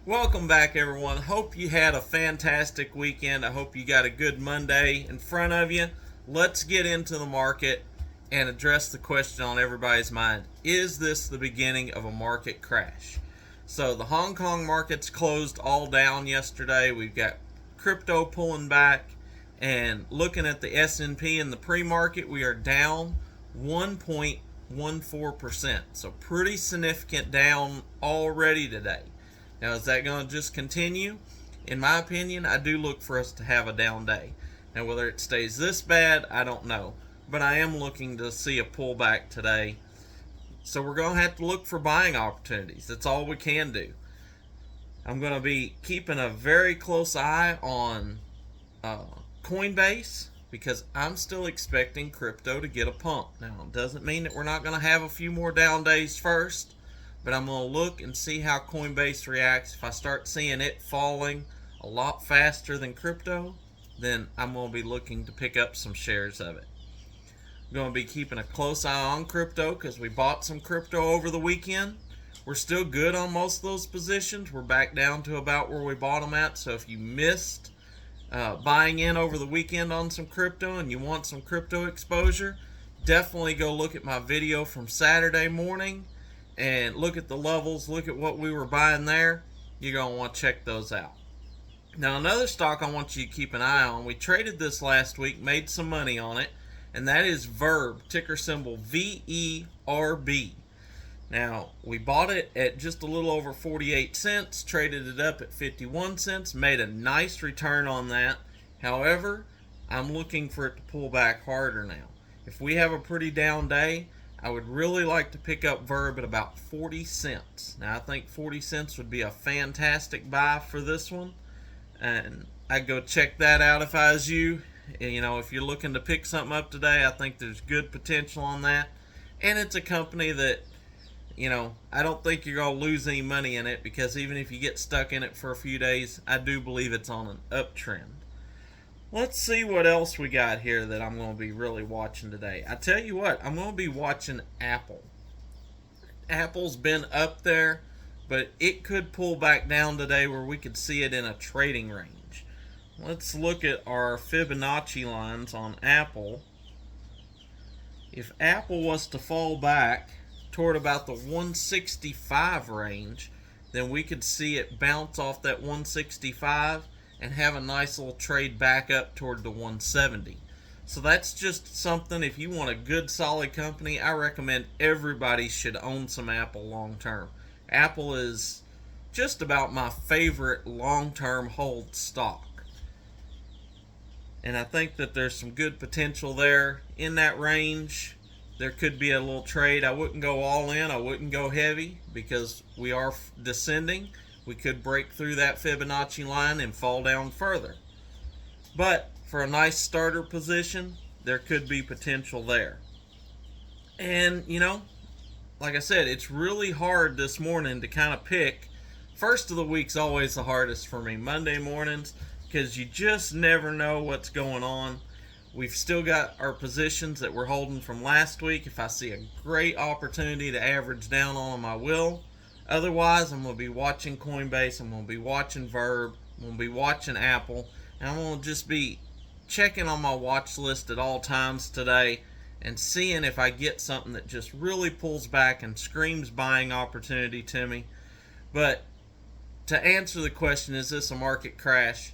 Welcome back, everyone. Hope you had a fantastic weekend. I hope you got a good Monday in front of you. Let's get into the market and address the question on everybody's mind. Is this the beginning of a market crash? So the Hong Kong markets closed all down yesterday. We've got crypto pulling back, and looking at the S&P in the pre-market, we are down 1.14%. So pretty significant down already today. Now, is that going to just continue? In my opinion, I do look for us to have a down day. Now, whether it stays this bad, I don't know. But I am looking to see a pullback today. So we're going to have to look for buying opportunities. That's all we can do. I'm going to be keeping a very close eye on Coinbase, because I'm still expecting crypto to get a pump. Now, it doesn't mean that we're not going to have a few more down days first, but I'm going to look and see how Coinbase reacts. If I start seeing it falling a lot faster than crypto, then I'm going to be looking to pick up some shares of it. I'm going to be keeping a close eye on crypto because we bought some crypto over the weekend. We're still good on most of those positions. We're back down to about where we bought them at. So if you missed buying in over the weekend on some crypto and you want some crypto exposure, definitely go look at my video from Saturday morning and look at the levels, look at what we were buying there. You're going to want to check those out. Now, another stock I want you to keep an eye on, we traded this last week, made some money on it, and that is Verb, ticker symbol VERB. Now, we bought it at just a little over 48 cents, traded it up at 51 cents, made a nice return on that. However, I'm looking for it to pull back harder now. If we have a pretty down day, I would really like to pick up Verb at about 40 cents. Now, I think 40 cents would be a fantastic buy for this one, and I'd go check that out if I was you. You know, if you're looking to pick something up today, I think there's good potential on that. And it's a company that, you know, I don't think you're going to lose any money in it, because even if you get stuck in it for a few days, I do believe it's on an uptrend. Let's see what else we got here that I'm going to be really watching today. I tell you what, I'm going to be watching Apple. Apple's been up there, but it could pull back down today where we could see it in a trading range. Let's look at our Fibonacci lines on Apple. If Apple was to fall back toward about the 165 range, then we could see it bounce off that 165 and have a nice little trade back up toward the 170. So that's just something, if you want a good solid company, I recommend everybody should own some Apple long term. Apple is just about my favorite long term hold stock. And I think that there's some good potential there in that range. There could be a little trade. I wouldn't go all in. I wouldn't go heavy because we are descending. We could break through that Fibonacci line and fall down further. But for a nice starter position, there could be potential there. And, you know, like I said, it's really hard this morning to kind of pick. First of the week's always the hardest for me, Monday mornings, because you just never know what's going on. We've still got our positions that we're holding from last week. If I see a great opportunity to average down on them, I will. Otherwise, I'm going to be watching Coinbase, I'm going to be watching Verb, I'm going to be watching Apple, and I'm going to just be checking on my watch list at all times today and seeing if I get something that just really pulls back and screams buying opportunity to me. But to answer the question, is this a market crash?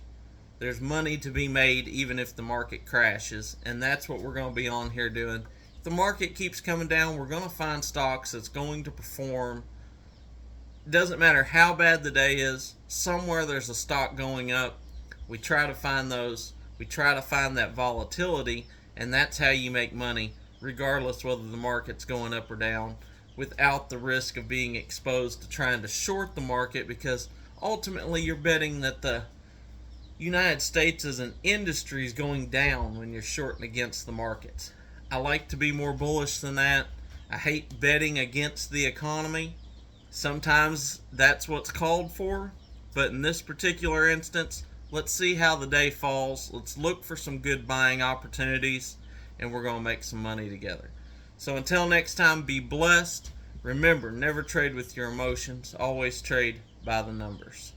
There's money to be made even if the market crashes, and that's what we're going to be on here doing. If the market keeps coming down, we're going to find stocks that's going to perform. It doesn't matter how bad the day is, somewhere there's a stock going up. We try to find those. We try to find that volatility, and that's how you make money, regardless whether the market's going up or down, without the risk of being exposed to trying to short the market, because ultimately you're betting that the United States as an industry is going down when you're shorting against the markets. I like to be more bullish than that. I hate betting against the economy. Sometimes that's what's called for, but in this particular instance, let's see how the day falls. Let's look for some good buying opportunities, and we're going to make some money together. So until next time, be blessed. Remember, never trade with your emotions. Always trade by the numbers.